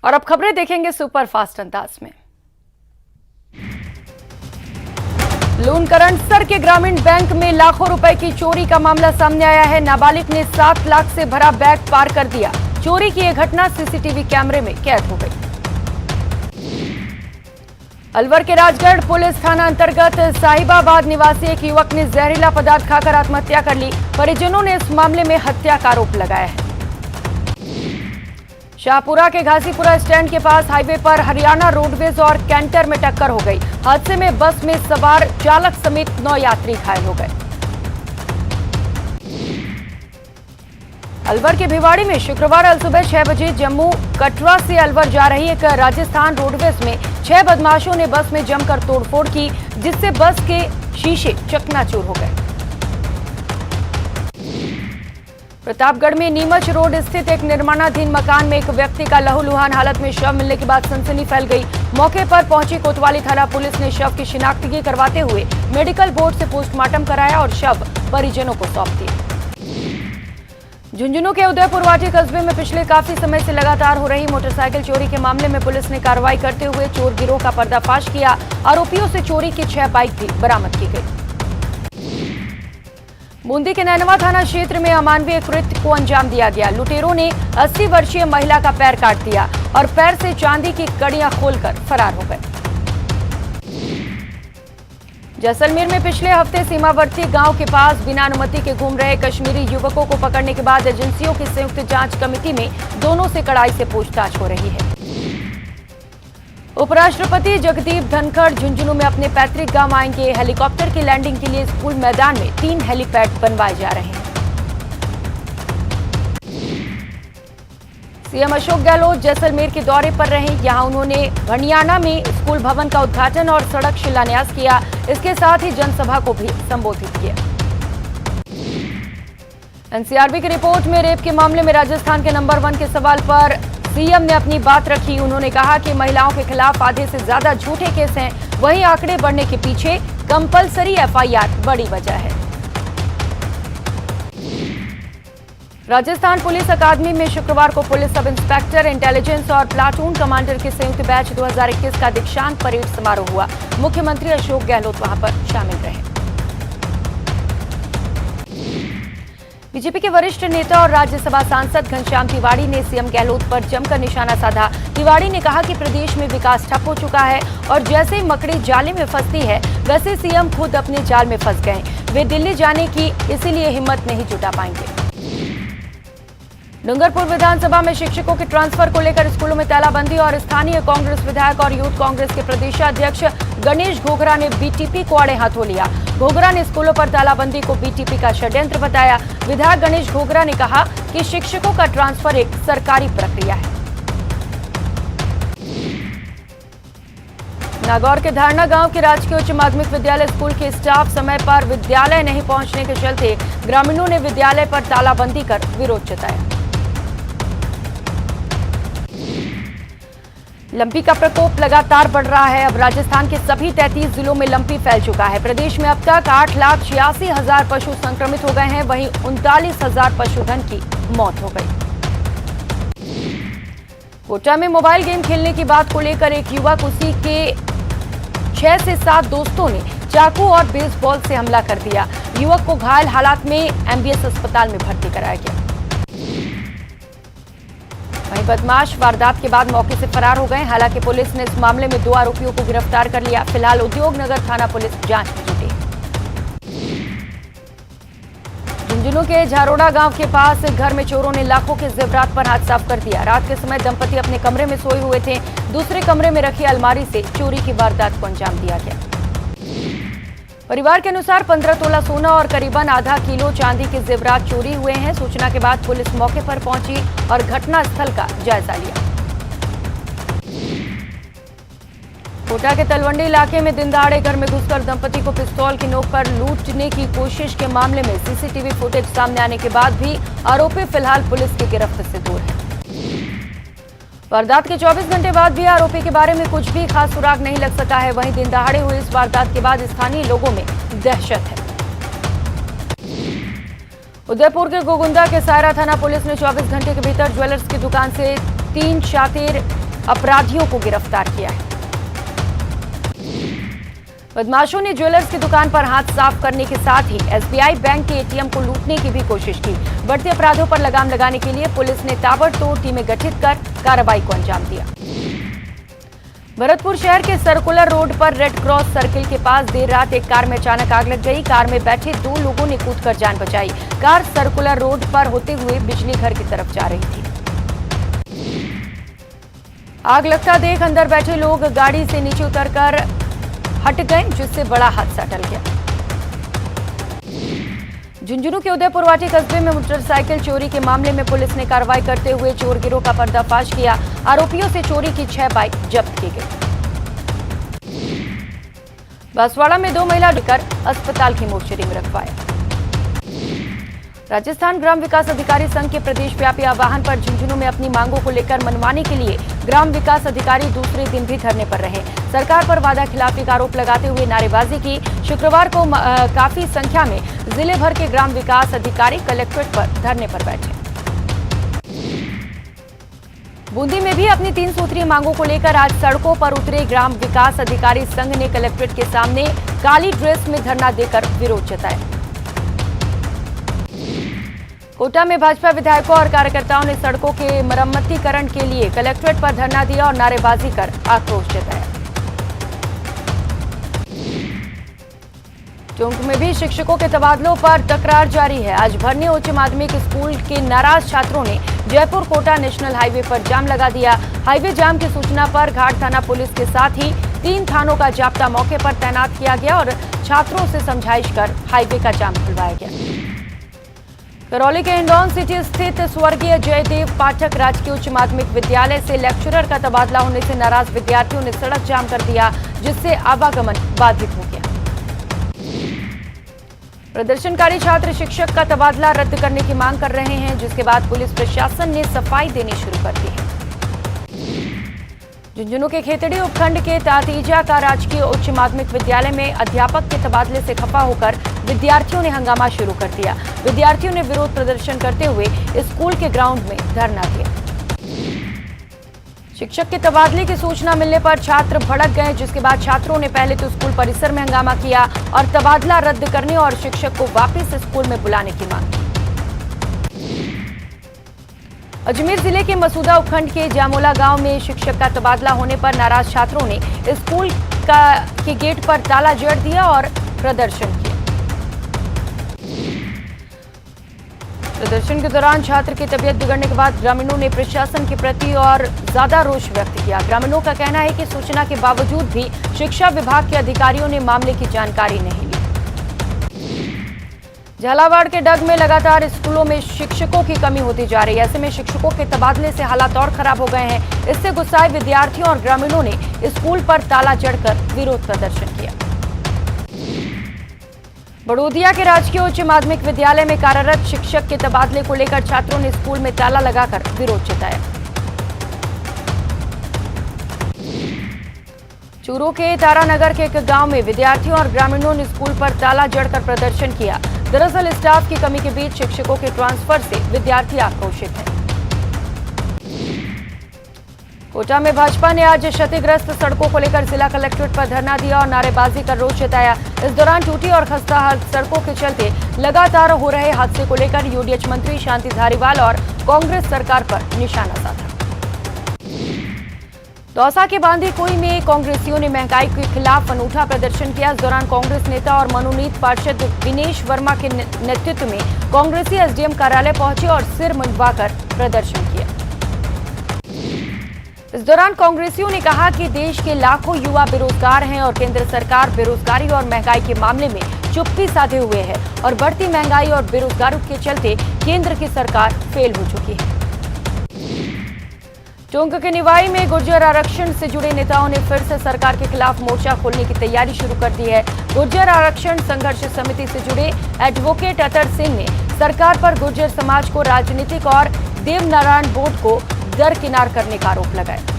और अब खबरें देखेंगे सुपर फास्ट अंदाज में। लूनकरणसर के ग्रामीण बैंक में लाखों रुपए की चोरी का मामला सामने आया है। नाबालिग ने 7 लाख से भरा बैग पार कर दिया। चोरी की यह घटना सीसीटीवी कैमरे में कैद हो गई। अलवर के राजगढ़ पुलिस थाना अंतर्गत साहिबाबाद निवासी एक युवक ने जहरीला पदार्थ खाकर आत्महत्या कर ली। परिजनों ने इस मामले में हत्या का आरोप लगाया है। शाहपुरा के घासीपुरा स्टैंड के पास हाईवे पर हरियाणा रोडवेज और कैंटर में टक्कर हो गई। हादसे में बस में सवार चालक समेत 9 यात्री घायल हो गए। अलवर के भिवाड़ी में शुक्रवार सुबह 6 बजे जम्मू कटरा से अलवर जा रही एक राजस्थान रोडवेज में 6 बदमाशों ने बस में जमकर तोड़फोड़ की, जिससे बस के शीशे चकनाचूर हो गए। प्रतापगढ़ में नीमच रोड स्थित एक निर्माणाधीन मकान में एक व्यक्ति का लहूलुहान हालत में शव मिलने के बाद सनसनी फैल गई। मौके पर पहुंची कोतवाली थाना पुलिस ने शव की शिनाख्तगी करवाते हुए मेडिकल बोर्ड से पोस्टमार्टम कराया और शव परिजनों को सौंप दिया। झुंझुनू के उदयपुरवाटी कस्बे में पिछले काफी समय से लगातार हो रही मोटरसाइकिल चोरी के मामले में पुलिस ने कार्रवाई करते हुए चोर गिरोह का पर्दाफाश किया। आरोपियों से चोरी की 6 बाइक भी बरामद की गई। बूंदी के नैनवा थाना क्षेत्र में अमानवीय कृत्य को अंजाम दिया गया। लुटेरों ने 80 वर्षीय महिला का पैर काट दिया और पैर से चांदी की कड़ियां खोलकर फरार हो गए। जैसलमेर में पिछले हफ्ते सीमावर्ती गांव के पास बिना अनुमति के घूम रहे कश्मीरी युवकों को पकड़ने के बाद एजेंसियों की संयुक्त जांच कमेटी में दोनों से कड़ाई से पूछताछ हो रही है। उपराष्ट्रपति जगदीप धनखड़ झुंझुनू में अपने पैतृक गांव आएंगे। हेलीकॉप्टर की लैंडिंग के लिए स्कूल मैदान में 3 हेलीपैड बनवाए जा रहे हैं। सीएम अशोक गहलोत जैसलमेर के दौरे पर रहे। यहां उन्होंने भनियाना में स्कूल भवन का उद्घाटन और सड़क शिलान्यास किया। इसके साथ ही जनसभा को भी संबोधित किया। एनसीआरबी की रिपोर्ट में रेप के मामले में राजस्थान के नंबर 1 के सवाल पर सीएम ने अपनी बात रखी। उन्होंने कहा कि महिलाओं के खिलाफ आधे से ज्यादा झूठे केस हैं, वहीं आंकड़े बढ़ने के पीछे कंपलसरी एफआईआर बड़ी वजह है। राजस्थान पुलिस अकादमी में शुक्रवार को पुलिस सब इंस्पेक्टर, इंटेलिजेंस और प्लाटून कमांडर के संयुक्त बैच 2021 का दीक्षांत परेड समारोह हुआ। मुख्यमंत्री अशोक गहलोत वहां पर शामिल रहे। बीजेपी के वरिष्ठ नेता और राज्यसभा सांसद घनश्याम तिवाड़ी ने सीएम गहलोत पर जमकर निशाना साधा। तिवाड़ी ने कहा कि प्रदेश में विकास ठप हो चुका है और जैसे ही मकड़ी जाले में फंसती है, वैसे सीएम खुद अपने जाल में फंस गए। वे दिल्ली जाने की इसीलिए हिम्मत नहीं जुटा पाएंगे। डूंगरपुर विधानसभा में शिक्षकों के ट्रांसफर को लेकर स्कूलों में तालाबंदी और स्थानीय कांग्रेस विधायक और यूथ कांग्रेस के प्रदेशाध्यक्ष गणेश घोगरा ने बीटीपी को आड़े हाथों लिया। घोगरा ने स्कूलों पर तालाबंदी को बीटीपी का षड्यंत्र बताया। विधायक गणेश घोगरा ने कहा कि शिक्षकों का ट्रांसफर एक सरकारी प्रक्रिया है। नागौर के धारणा गांव के राजकीय उच्च माध्यमिक विद्यालय स्कूल के स्टाफ समय पर विद्यालय नहीं पहुंचने के चलते ग्रामीणों ने विद्यालय पर तालाबंदी कर विरोध जताया। लंपी का प्रकोप लगातार बढ़ रहा है। अब राजस्थान के सभी 33 जिलों में लंपी फैल चुका है। प्रदेश में अब तक 8,86,000 पशु संक्रमित हो गए हैं, वहीं 39,000 पशुधन की मौत हो गई। कोटा में मोबाइल गेम खेलने की बात को लेकर एक युवक उसी के 6 से 7 दोस्तों ने चाकू और बेसबॉल से हमला कर दिया। युवक को घायल हालात में एमबीएस अस्पताल में भर्ती कराया गया। वहीं बदमाश वारदात के बाद मौके से फरार हो गए। हालांकि पुलिस ने इस मामले में 2 आरोपियों को गिरफ्तार कर लिया। फिलहाल उद्योगनगर थाना पुलिस जांच में जुटी। झुंझुनू के झारोड़ा गांव के पास घर में चोरों ने लाखों के जेवरात पर हाथ साफ कर दिया। रात के समय दंपति अपने कमरे में सोए हुए थे। दूसरे कमरे में रखी अलमारी से चोरी की वारदात को अंजाम दिया गया। परिवार के अनुसार 15 तोला सोना और करीबन आधा किलो चांदी के जेवरात चोरी हुए हैं। सूचना के बाद पुलिस मौके पर पहुंची और घटनास्थल का जायजा लिया। कोटा के तलवंडी इलाके में दिन दहाड़े घर में घुसकर दंपति को पिस्तौल की नोक पर लूटने की कोशिश के मामले में सीसीटीवी फुटेज सामने आने के बाद भी आरोपी फिलहाल पुलिस की गिरफ्त से दूर है। वारदात के 24 घंटे बाद भी आरोपी के बारे में कुछ भी खास सुराग नहीं लग सका है। वहीं दिन दहाड़े हुई इस वारदात के बाद स्थानीय लोगों में दहशत है। उदयपुर के गोगुंदा के सायरा थाना पुलिस ने 24 घंटे के भीतर ज्वेलर्स की दुकान से 3 शातिर अपराधियों को गिरफ्तार किया है। बदमाशों ने ज्वेलर्स की दुकान पर हाथ साफ करने के साथ ही एसबीआई बैंक के एटीएम को लूटने की भी कोशिश की। बढ़ते अपराधों पर लगाम लगाने के लिए पुलिस ने ताबड़तोड़ टीमें गठित कर कार्रवाई को अंजाम दिया। भरतपुर शहर के सर्कुलर रोड पर रेड क्रॉस सर्किल के पास देर रात एक कार में अचानक आग लग गई। कार में बैठे 2 लोगों ने कूदकर जान बचाई। कार सर्कुलर रोड पर होते हुए बिजली घर की तरफ जा रही थी। आग लगता देख अंदर बैठे लोग गाड़ी से नीचे उतरकर हट गए, जिससे बड़ा हादसा टल गया। झुंझुनू के उदयपुर वाटी कस्बे में मोटरसाइकिल चोरी के मामले में पुलिस ने कार्रवाई करते हुए चोर गिरोह का पर्दाफाश किया। आरोपियों से चोरी की 6 बाइक जब्त की गई। बांसवाड़ा में 2 महिला लेकर अस्पताल की मोर्चरी में रखवाया। राजस्थान ग्राम विकास अधिकारी संघ के प्रदेश व्यापी आह्वान पर झुंझुनू में अपनी मांगों को लेकर मनमाने के लिए ग्राम विकास अधिकारी दूसरे दिन भी धरने पर रहे। सरकार पर वादा खिलाफी का आरोप लगाते हुए नारेबाजी की। शुक्रवार को काफी संख्या में जिले भर के ग्राम विकास अधिकारी कलेक्ट्रेट पर धरने पर बैठे। बूंदी में भी अपनी 3 सूत्रीय मांगों को लेकर आज सड़कों पर उतरे ग्राम विकास अधिकारी संघ ने कलेक्ट्रेट के सामने काली ड्रेस में धरना देकर विरोध जताया। कोटा में भाजपा विधायकों और कार्यकर्ताओं ने सड़कों के मरम्मतीकरण के लिए कलेक्ट्रेट पर धरना दिया और नारेबाजी कर आक्रोश जताया। टोंक में भी शिक्षकों के तबादलों पर तकरार जारी है। आज भरने उच्च माध्यमिक स्कूल के नाराज छात्रों ने जयपुर कोटा नेशनल हाईवे पर जाम लगा दिया। हाईवे जाम की सूचना पर घाट थाना पुलिस के साथ ही 3 थानों का जाब्ता मौके पर तैनात किया गया और छात्रों से समझाइश कर हाईवे का जाम खुलवाया गया। करौली के हिंडौन सिटी स्थित स्वर्गीय जयदेव पाठक राजकीय उच्च माध्यमिक विद्यालय से लेक्चरर का तबादला होने से नाराज विद्यार्थियों ने सड़क जाम कर दिया, जिससे आवागमन बाधित हो गया। प्रदर्शनकारी छात्र शिक्षक का तबादला रद्द करने की मांग कर रहे हैं, जिसके बाद पुलिस प्रशासन ने सफाई देनी शुरू कर दी है। झुंझुनू के खेतड़ी उपखंड के तातीजा का राजकीय उच्च माध्यमिक विद्यालय में अध्यापक के तबादले से खफा होकर विद्यार्थियों ने हंगामा शुरू कर दिया। विद्यार्थियों ने विरोध प्रदर्शन करते हुए स्कूल के ग्राउंड में धरना दिया। शिक्षक के तबादले की सूचना मिलने पर छात्र भड़क गए, जिसके बाद छात्रों ने पहले तो स्कूल परिसर में हंगामा किया और तबादला रद्द करने और शिक्षक को वापस स्कूल में बुलाने की मांग की। अजमेर जिले के मसूदा उपखंड के जामोला गांव में शिक्षक का तबादला होने पर नाराज छात्रों ने स्कूल के गेट पर ताला जड़ दिया और प्रदर्शन किया। प्रदर्शन के दौरान छात्र की तबीयत बिगड़ने के बाद ग्रामीणों ने प्रशासन के प्रति और ज्यादा रोष व्यक्त किया। ग्रामीणों का कहना है कि सूचना के बावजूद भी शिक्षा विभाग के अधिकारियों ने मामले की जानकारी नहीं ली। झालावाड़ के डग में लगातार स्कूलों में शिक्षकों की कमी होती जा रही है। ऐसे में शिक्षकों के तबादले से हालात और खराब हो गए हैं। इससे गुस्साए विद्यार्थियों और ग्रामीणों ने स्कूल पर ताला जड़कर विरोध प्रदर्शन किया। बड़ोदिया के राजकीय उच्च माध्यमिक विद्यालय में कार्यरत शिक्षक के तबादले को लेकर छात्रों ने स्कूल में ताला लगाकर विरोध जताया। चूरू के तारानगर के एक गांव में विद्यार्थियों और ग्रामीणों ने स्कूल पर ताला जड़कर प्रदर्शन किया। दरअसल स्टाफ की कमी के बीच शिक्षकों के ट्रांसफर से विद्यार्थी आक्रोशित हैं। कोटा में भाजपा ने आज क्षतिग्रस्त सड़कों को लेकर जिला कलेक्ट्रेट पर धरना दिया और नारेबाजी कर रोष जताया। इस दौरान टूटी और खस्ता हाल सड़कों के चलते लगातार हो रहे हादसे को लेकर यूडीएच मंत्री शांति धारीवाल और कांग्रेस सरकार पर निशाना साधा। दौसा के बांदी कुई में कांग्रेसियों ने महंगाई के खिलाफ अनूठा प्रदर्शन किया। इस दौरान कांग्रेस नेता और मनोनीत पार्षद विनेश वर्मा के नेतृत्व में कांग्रेसी एसडीएम कार्यालय पहुंचे और सिर मुंडवाकर प्रदर्शन किया। इस दौरान कांग्रेसियों ने कहा कि देश के लाखों युवा बेरोजगार हैं और केंद्र सरकार बेरोजगारी और महंगाई के मामले में चुप्पी साधे हुए है और बढ़ती महंगाई और बेरोजगारी के चलते केंद्र की सरकार फेल हो चुकी है। टोंक के निवाई में गुर्जर आरक्षण से जुड़े नेताओं ने फिर से सरकार के खिलाफ मोर्चा खोलने की तैयारी शुरू कर दी है। गुर्जर आरक्षण संघर्ष समिति से जुड़े एडवोकेट अतर सिंह ने सरकार पर गुर्जर समाज को राजनीतिक और देवनारायण बोर्ड को दरकिनार करने का आरोप लगाया।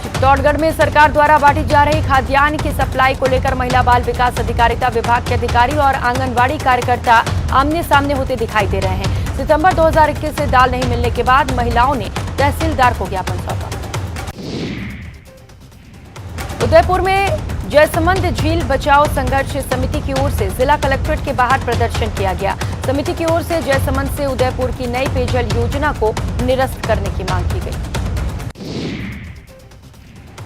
चित्तौड़गढ़ में सरकार द्वारा बांटी जा रही खाद्यान्न की सप्लाई को लेकर महिला बाल विकास अधिकारिता विभाग के अधिकारी और आंगनबाड़ी कार्यकर्ता आमने सामने होते दिखाई दे रहे हैं। सितंबर 2021 से दाल नहीं मिलने के बाद महिलाओं ने तहसीलदार को ज्ञापन सौंपा। उदयपुर में जयसमंद झील बचाओ संघर्ष समिति की ओर से जिला कलेक्ट्रेट के बाहर प्रदर्शन किया गया। समिति की ओर से जयसमंद से उदयपुर की नई पेयजल योजना को निरस्त करने की मांग की गई।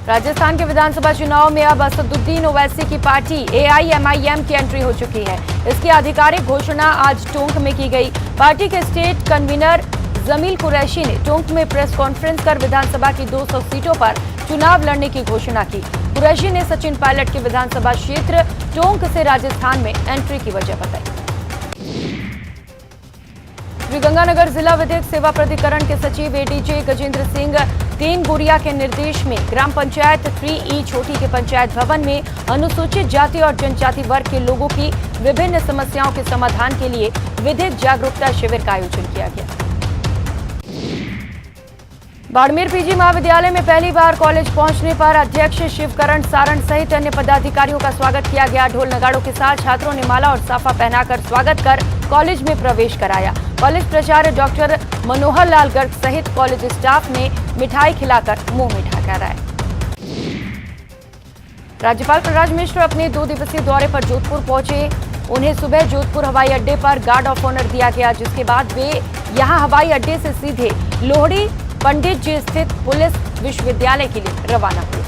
राजस्थान के विधानसभा चुनाव में अब असदुद्दीन ओवैसी की पार्टी AIMIM की एंट्री हो चुकी है। इसकी आधिकारिक घोषणा आज टोंक में की गई। पार्टी के स्टेट कन्वीनर जमील कुरैशी ने टोंक में प्रेस कॉन्फ्रेंस कर विधानसभा की 200 सीटों पर चुनाव लड़ने की घोषणा की। कुरैशी ने सचिन पायलट के विधानसभा क्षेत्र टोंक से राजस्थान में एंट्री की वजह बताई। श्रीगंगानगर जिला विधिक सेवा प्राधिकरण के सचिव ADJ गजेंद्र सिंह तेनगुरिया के निर्देश में ग्राम पंचायत 3E छोटी के पंचायत भवन में अनुसूचित जाति और जनजाति वर्ग के लोगों की विभिन्न समस्याओं के समाधान के लिए विधिक जागरूकता शिविर का आयोजन किया गया। बाड़मेर PG महाविद्यालय में पहली बार कॉलेज पहुंचने पर अध्यक्ष शिवकरण सारण सहित अन्य पदाधिकारियों का स्वागत किया गया। ढोल नगाड़ों के साथ छात्रों ने माला और साफा पहनाकर स्वागत कर कॉलेज में प्रवेश कराया। कॉलेज प्राचार्य डॉक्टर मनोहर लाल गर्ग सहित कॉलेज स्टाफ ने मिठाई खिलाकर मुंह मीठा कराया। राज्यपाल कलराज मिश्र अपने 2 दिवसीय दौरे पर जोधपुर पहुंचे। उन्हें सुबह जोधपुर हवाई अड्डे पर गार्ड ऑफ ऑनर दिया गया, जिसके बाद वे यहां हवाई अड्डे से सीधे लोहड़ी पंडित जी स्थित पुलिस विश्वविद्यालय के लिए रवाना हुए।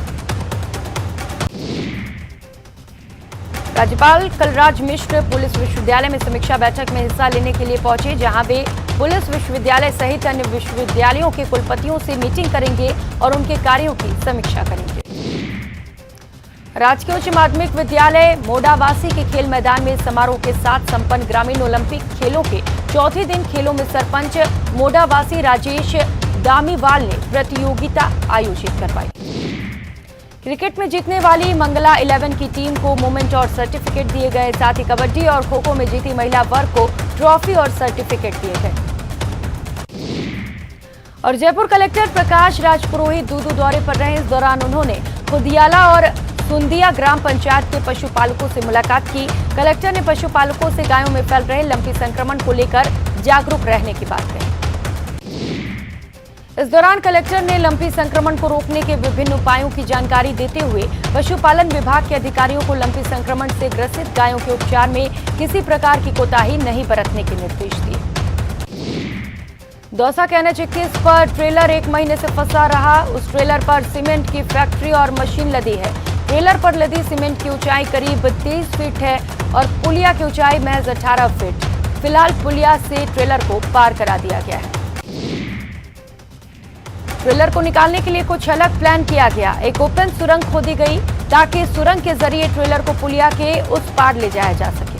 राज्यपाल कलराज मिश्र पुलिस विश्वविद्यालय में समीक्षा बैठक में हिस्सा लेने के लिए पहुंचे, जहां वे पुलिस विश्वविद्यालय सहित अन्य विश्वविद्यालयों के कुलपतियों से मीटिंग करेंगे और उनके कार्यों की समीक्षा करेंगे। राजकीय उच्च माध्यमिक विद्यालय मोडावासी के खेल मैदान में समारोह के साथ संपन्न ग्रामीण ओलंपिक खेलों के चौथे दिन खेलों में सरपंच मोडावासी राजेश दामीवाल ने प्रतियोगिता आयोजित करवाई। क्रिकेट में जीतने वाली मंगला 11 की टीम को मोमेंट और सर्टिफिकेट दिए गए। साथ ही कबड्डी और खो खो में जीती महिला वर्ग को ट्रॉफी और सर्टिफिकेट दिए गए। और जयपुर कलेक्टर प्रकाश राज पुरोहित दूदू दौरे पर रहे। इस दौरान उन्होंने खुदियाला और सुंदिया ग्राम पंचायत के पशुपालकों से मुलाकात की। कलेक्टर ने पशुपालकों से गायों में फैल रहे लंपी संक्रमण को लेकर जागरूक रहने की बात कही। इस दौरान कलेक्टर ने लंपी संक्रमण को रोकने के विभिन्न उपायों की जानकारी देते हुए पशुपालन विभाग के अधिकारियों को लंपी संक्रमण से ग्रसित गायों के उपचार में किसी प्रकार की कोताही नहीं बरतने के निर्देश दिए। दौसा के NH21 पर ट्रेलर 1 महीने से फंसा रहा। उस ट्रेलर पर सीमेंट की फैक्ट्री और मशीन लदी है। ट्रेलर पर लदी सीमेंट की ऊंचाई करीब 23 फीट है और पुलिया की ऊंचाई महज 18 फीट। फिलहाल पुलिया से ट्रेलर को पार करा दिया गया है। ट्रेलर को निकालने के लिए कुछ अलग प्लान किया गया। एक ओपन सुरंग खोदी गई ताकि सुरंग के जरिए ट्रेलर को पुलिया के उस पार ले जाया जा सके।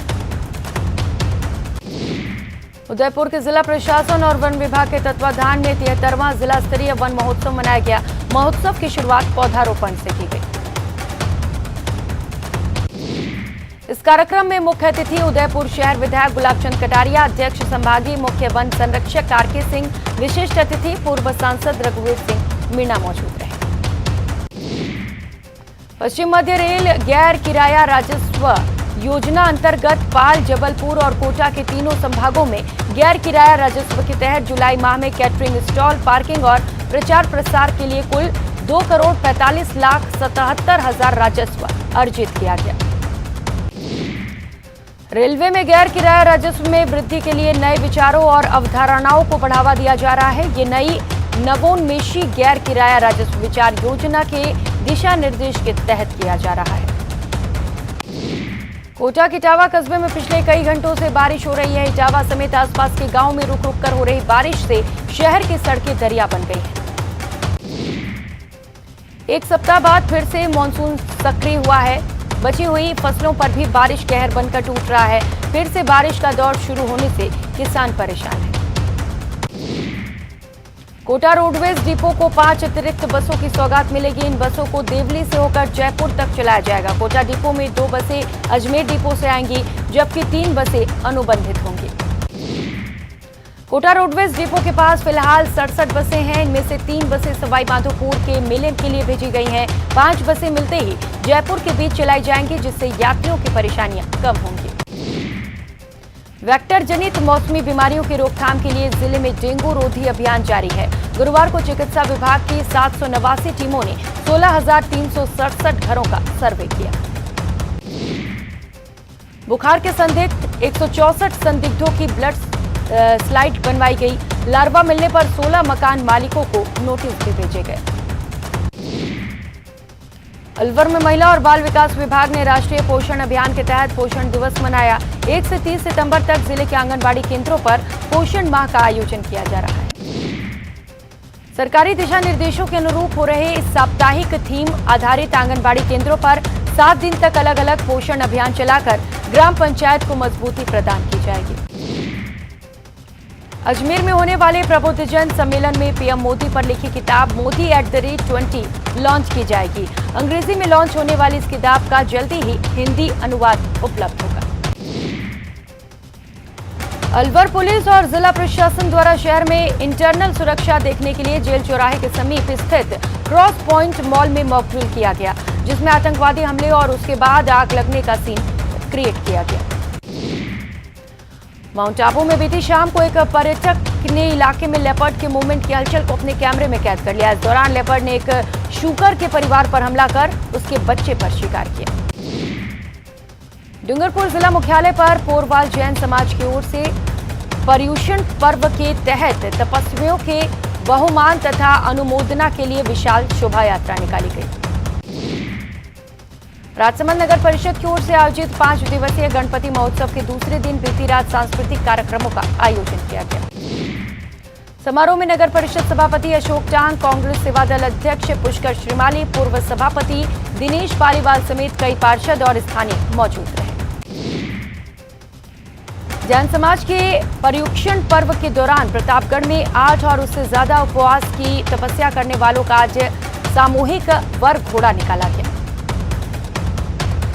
उदयपुर के जिला प्रशासन और वन विभाग के तत्वाधान में 73वां जिला स्तरीय वन महोत्सव मनाया गया। महोत्सव की शुरुआत पौधारोपण से की गई। इस कार्यक्रम में मुख्य अतिथि उदयपुर शहर विधायक गुलाबचंद कटारिया, अध्यक्ष संभागीय मुख्य वन संरक्षक RK सिंह, विशिष्ट अतिथि पूर्व सांसद रघुवीर सिंह मीणा मौजूद रहे। पश्चिम मध्य रेल गैर किराया राजस्व योजना अंतर्गत पाल, जबलपुर और कोटा के तीनों संभागों में गैर किराया राजस्व के तहत जुलाई माह में कैटरिंग स्टॉल, पार्किंग और प्रचार प्रसार के लिए कुल 2,45,77,000 राजस्व अर्जित किया गया। रेलवे में गैर किराया राजस्व में वृद्धि के लिए नए विचारों और अवधारणाओं को बढ़ावा दिया जा रहा है। ये नई नवोन्मेषी गैर किराया राजस्व विचार योजना के दिशा निर्देश के तहत किया जा रहा है। कोटा के इटावा कस्बे में पिछले कई घंटों से बारिश हो रही है। इटावा समेत आसपास के गांवों में रुक रुक कर हो रही बारिश से शहर की सड़कें दरिया बन गई हैं। एक सप्ताह बाद फिर से मानसून सक्रिय हुआ है। बची हुई फसलों पर भी बारिश कहर बनकर टूट रहा है। फिर से बारिश का दौर शुरू होने से किसान परेशान है। कोटा रोडवेज डिपो को 5 अतिरिक्त बसों की सौगात मिलेगी। इन बसों को देवली से होकर जयपुर तक चलाया जाएगा। कोटा डिपो में 2 बसें अजमेर डिपो से आएंगी, जबकि 3 बसें अनुबंधित होंगी। कोटा रोडवेज डिपो के पास फिलहाल 67 बसें हैं। इनमें से 3 बसें सवाई माधोपुर के मेले के लिए भेजी गई हैं। 5 बसें मिलते ही जयपुर के बीच चलाई जाएंगी, जिससे यात्रियों की परेशानियां कम होंगी। वेक्टर जनित मौसमी बीमारियों की रोकथाम के लिए जिले में डेंगू रोधी अभियान जारी है। गुरुवार को चिकित्सा विभाग की 789 टीमों ने 16,367 घरों का सर्वे किया। बुखार के संदिग्ध 164 संदिग्धों की ब्लड स्लाइड बनवाई गई। लार्वा मिलने पर 16 मकान मालिकों को नोटिस भी भेजे गए। अलवर में महिला और बाल विकास विभाग ने राष्ट्रीय पोषण अभियान के तहत पोषण दिवस मनाया। 1 से 30 सितंबर तक जिले के आंगनबाड़ी केंद्रों पर पोषण माह का आयोजन किया जा रहा है। सरकारी दिशा निर्देशों के अनुरूप हो रहे इस साप्ताहिक थीम आधारित आंगनबाड़ी केंद्रों पर 7 दिन तक अलग अलग पोषण अभियान चलाकर ग्राम पंचायत को मजबूती प्रदान की जाएगी। अजमेर में होने वाले प्रबुद्धजन सम्मेलन में पीएम मोदी पर लिखी किताब मोदी @20 लॉन्च की जाएगी। अंग्रेजी में लॉन्च होने वाली इस किताब का जल्दी ही हिंदी अनुवाद उपलब्ध होगा। अलवर पुलिस और जिला प्रशासन द्वारा शहर में इंटरनल सुरक्षा देखने के लिए जेल चौराहे के समीप स्थित क्रॉस पॉइंट मॉल में मॉक ड्रिल किया गया, जिसमें आतंकवादी हमले और उसके बाद आग लगने का सीन क्रिएट किया गया। माउंट आबू में बीती शाम को एक पर्यटक ने इलाके में लेपर्ड के मूवमेंट की हलचल को अपने कैमरे में कैद कर लिया। इस दौरान लेपर्ड ने एक शूकर के परिवार पर हमला कर उसके बच्चे पर शिकार किया। डूंगरपुर जिला मुख्यालय पर पोरवाल जैन समाज की ओर से पर्युषण पर्व के तहत तपस्वियों के बहुमान तथा अनुमोदना के लिए विशाल शोभा यात्रा निकाली गई। राजसमंद नगर परिषद की ओर से आयोजित 5 दिवसीय गणपति महोत्सव के दूसरे दिन बीती रात सांस्कृतिक कार्यक्रमों का आयोजन किया गया। समारोह में नगर परिषद सभापति अशोक टांग, कांग्रेस सेवा दल अध्यक्ष पुष्कर श्रीमाली, पूर्व सभापति दिनेश पालीवाल समेत कई पार्षद और स्थानीय मौजूद रहे। जैन समाज के पर्युषण पर्व के दौरान प्रतापगढ़ में 8 और उससे ज्यादा उपवास की तपस्या करने वालों का आज सामूहिक वर घोड़ा निकाला गया।